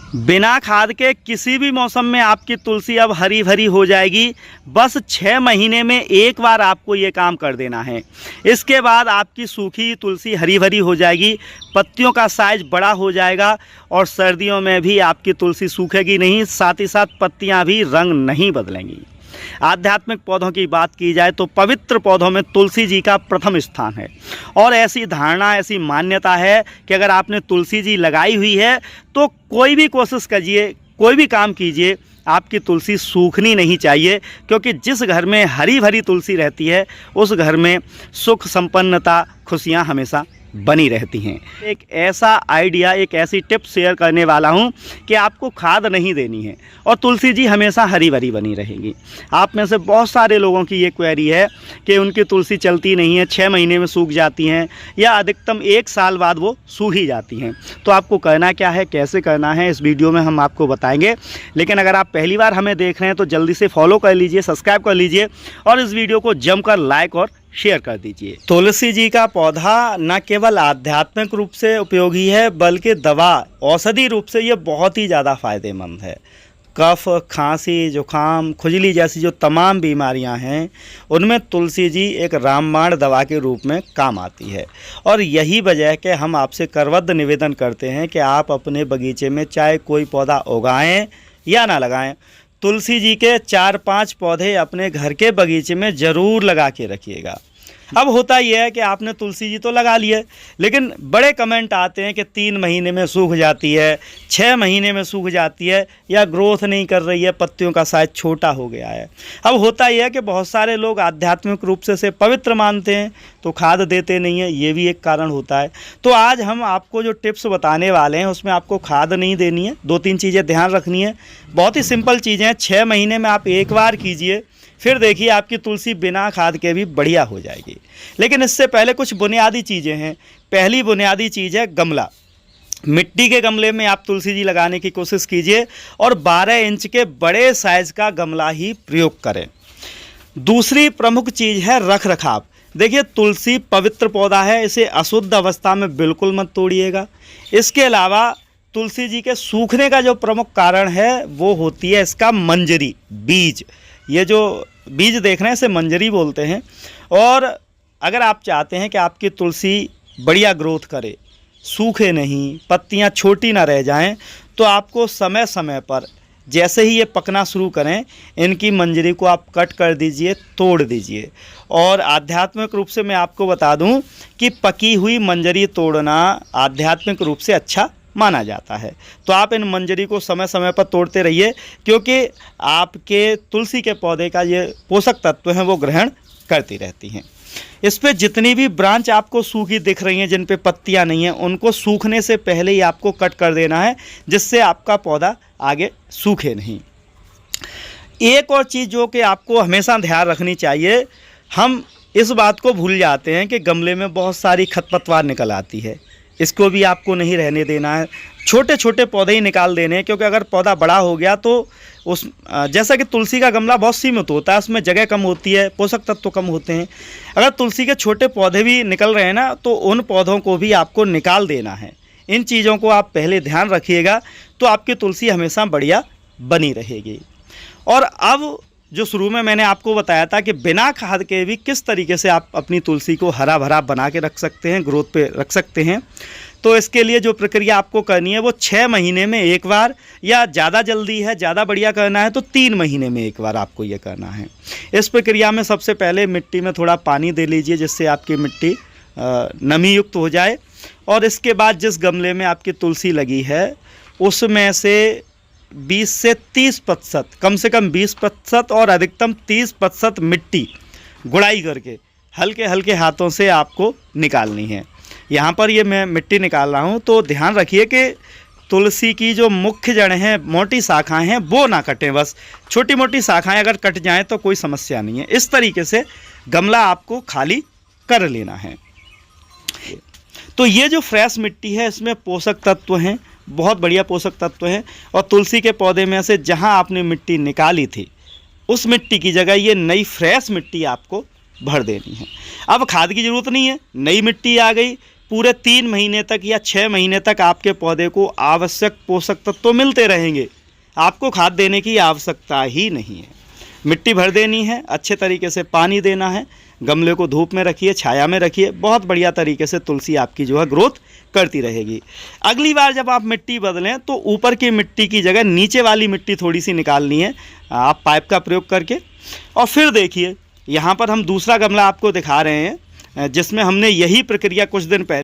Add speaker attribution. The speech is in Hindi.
Speaker 1: बिना खाद के किसी भी मौसम में आपकी तुलसी अब हरी भरी हो जाएगी। बस 6 महीने में एक बार आपको ये काम कर देना है। इसके बाद आपकी सूखी तुलसी हरी भरी हो जाएगी, पत्तियों का साइज बड़ा हो जाएगा और सर्दियों में भी आपकी तुलसी सूखेगी नहीं, साथ ही साथ पत्तियां भी रंग नहीं बदलेंगी। आध्यात्मिक पौधों की बात की जाए तो पवित्र पौधों में तुलसी जी का प्रथम स्थान है और ऐसी धारणा, ऐसी मान्यता है कि अगर आपने तुलसी जी लगाई हुई है तो कोई भी कोशिश कीजिए, कोई भी काम कीजिए, आपकी तुलसी सूखनी नहीं चाहिए, क्योंकि जिस घर में हरी भरी तुलसी रहती है उस घर में सुख, संपन्नता, खुशियां हमेशा बनी रहती हैं। एक ऐसा आइडिया, एक ऐसी टिप शेयर करने वाला हूं कि आपको खाद नहीं देनी है और तुलसी जी हमेशा हरी भरी बनी रहेगी। आप में से बहुत सारे लोगों की ये क्वेरी है कि उनकी तुलसी चलती नहीं है, 6 महीने में सूख जाती हैं या अधिकतम 1 साल बाद वो सूख ही जाती हैं। तो आपको करना क्या है, कैसे करना है, इस वीडियो में हम आपको बताएंगे। लेकिन अगर आप पहली बार हमें देख रहे हैं तो जल्दी से फॉलो कर लीजिए, सब्सक्राइब कर लीजिए और इस वीडियो को जमकर लाइक और शेयर कर दीजिए। तुलसी जी का पौधा न केवल आध्यात्मिक रूप से उपयोगी है बल्कि दवा, औषधि रूप से ये बहुत ही ज़्यादा फायदेमंद है। कफ, खांसी, जुकाम, खुजली जैसी जो तमाम बीमारियां हैं उनमें तुलसी जी एक रामबाण दवा के रूप में काम आती है। और यही वजह है कि हम आपसे करबद्ध निवेदन करते हैं कि आप अपने बगीचे में चाहे कोई पौधा उगाएं या ना लगाएं, तुलसी जी के 4-5 पौधे अपने घर के बगीचे में ज़रूर लगा के रखिएगा। अब होता यह है कि आपने तुलसी जी तो लगा लिए, लेकिन बड़े कमेंट आते हैं कि 3 महीने में सूख जाती है, 6 महीने में सूख जाती है या ग्रोथ नहीं कर रही है, पत्तियों का साइज छोटा हो गया है। अब होता यह है कि बहुत सारे लोग आध्यात्मिक रूप से इसे पवित्र मानते हैं तो खाद देते नहीं हैं, ये भी एक कारण होता है। तो आज हम आपको जो टिप्स बताने वाले हैं उसमें आपको खाद नहीं देनी है, 2-3 चीज़ें ध्यान रखनी है। बहुत ही सिंपल चीज़ें हैं, 6 महीने में आप एक बार कीजिए, फिर देखिए आपकी तुलसी बिना खाद के भी बढ़िया हो जाएगी। लेकिन इससे पहले कुछ बुनियादी चीज़ें हैं। पहली बुनियादी चीज़ है गमला। मिट्टी के गमले में आप तुलसी जी लगाने की कोशिश कीजिए और 12 इंच के बड़े साइज़ का गमला ही प्रयोग करें। दूसरी प्रमुख चीज़ है रख रखाव। देखिए, तुलसी पवित्र पौधा है, इसे अशुद्ध अवस्था में बिल्कुल मत तोड़िएगा। इसके अलावा तुलसी जी के सूखने का जो प्रमुख कारण है वो होती है इसका मंजरी, बीज। ये जो बीज देख रहे हैं इसे मंजरी बोलते हैं। और अगर आप चाहते हैं कि आपकी तुलसी बढ़िया ग्रोथ करे, सूखे नहीं, पत्तियां छोटी ना रह जाएं, तो आपको समय समय पर जैसे ही ये पकना शुरू करें इनकी मंजरी को आप कट कर दीजिए, तोड़ दीजिए। और आध्यात्मिक रूप से मैं आपको बता दूं कि पकी हुई मंजरी तोड़ना आध्यात्मिक रूप से अच्छा माना जाता है। तो आप इन मंजरी को समय समय पर तोड़ते रहिए, क्योंकि आपके तुलसी के पौधे का ये पोषक तत्व हैं वो ग्रहण करती रहती हैं। इस पे जितनी भी ब्रांच आपको सूखी दिख रही हैं, जिन पे पत्तियां नहीं हैं, उनको सूखने से पहले ही आपको कट कर देना है, जिससे आपका पौधा आगे सूखे नहीं। एक और चीज़ जो कि आपको हमेशा ध्यान रखनी चाहिए, हम इस बात को भूल जाते हैं कि गमले में बहुत सारी खरपतवार निकल आती है। इसको भी आपको नहीं रहने देना है, छोटे छोटे पौधे ही निकाल देने हैं, क्योंकि अगर पौधा बड़ा हो गया तो उस जैसा कि तुलसी का गमला बहुत सीमित होता है, उसमें जगह कम होती है, पोषक तत्व कम होते हैं। अगर तुलसी के छोटे पौधे भी निकल रहे हैं ना, तो उन पौधों को भी आपको निकाल देना है। इन चीज़ों को आप पहले ध्यान रखिएगा, तो आपकी तुलसी हमेशा बढ़िया बनी रहेगी। और अब जो शुरू में मैंने आपको बताया था कि बिना खाद के भी किस तरीके से आप अपनी तुलसी को हरा भरा बना के रख सकते हैं, ग्रोथ पे रख सकते हैं, तो इसके लिए जो प्रक्रिया आपको करनी है वो 6 महीने में एक बार, या ज़्यादा जल्दी है, ज़्यादा बढ़िया करना है तो 3 महीने में एक बार आपको ये करना है। इस प्रक्रिया में सबसे पहले मिट्टी में थोड़ा पानी दे लीजिए, जिससे आपकी मिट्टी नमी युक्त हो जाए। और इसके बाद जिस गमले में आपकी तुलसी लगी है उसमें से 20 से 30%, कम से कम 20% और अधिकतम 30% मिट्टी गुड़ाई करके हल्के हल्के हाथों से आपको निकालनी है। यहाँ पर ये मैं मिट्टी निकाल रहा हूँ, तो ध्यान रखिए कि तुलसी की जो मुख्य जड़ हैं, मोटी शाखाएं हैं, वो ना कटें। बस छोटी मोटी शाखाएं अगर कट जाएं तो कोई समस्या नहीं है। इस तरीके से गमला आपको खाली कर लेना है। तो ये जो फ्रेश मिट्टी है इसमें पोषक तत्व हैं, बहुत बढ़िया पोषक तत्व हैं। और तुलसी के पौधे में से जहाँ आपने मिट्टी निकाली थी उस मिट्टी की जगह ये नई फ्रेश मिट्टी आपको भर देनी है। अब खाद की ज़रूरत नहीं है, नई मिट्टी आ गई, पूरे 3 महीने तक या 6 महीने तक आपके पौधे को आवश्यक पोषक तत्व तो मिलते रहेंगे। आपको खाद देने की आवश्यकता ही नहीं है। मिट्टी भर देनी है, अच्छे तरीके से पानी देना है, गमले को धूप में रखिए, छाया में रखिए, बहुत बढ़िया तरीके से तुलसी आपकी जो है ग्रोथ करती रहेगी। अगली बार जब आप मिट्टी बदलें तो ऊपर की मिट्टी की जगह नीचे वाली मिट्टी थोड़ी सी निकालनी है आप पाइप का प्रयोग करके। और फिर देखिए यहाँ पर हम दूसरा गमला आपको दिखा रहे हैं जिसमें हमने यही प्रक्रिया कुछ दिन पहले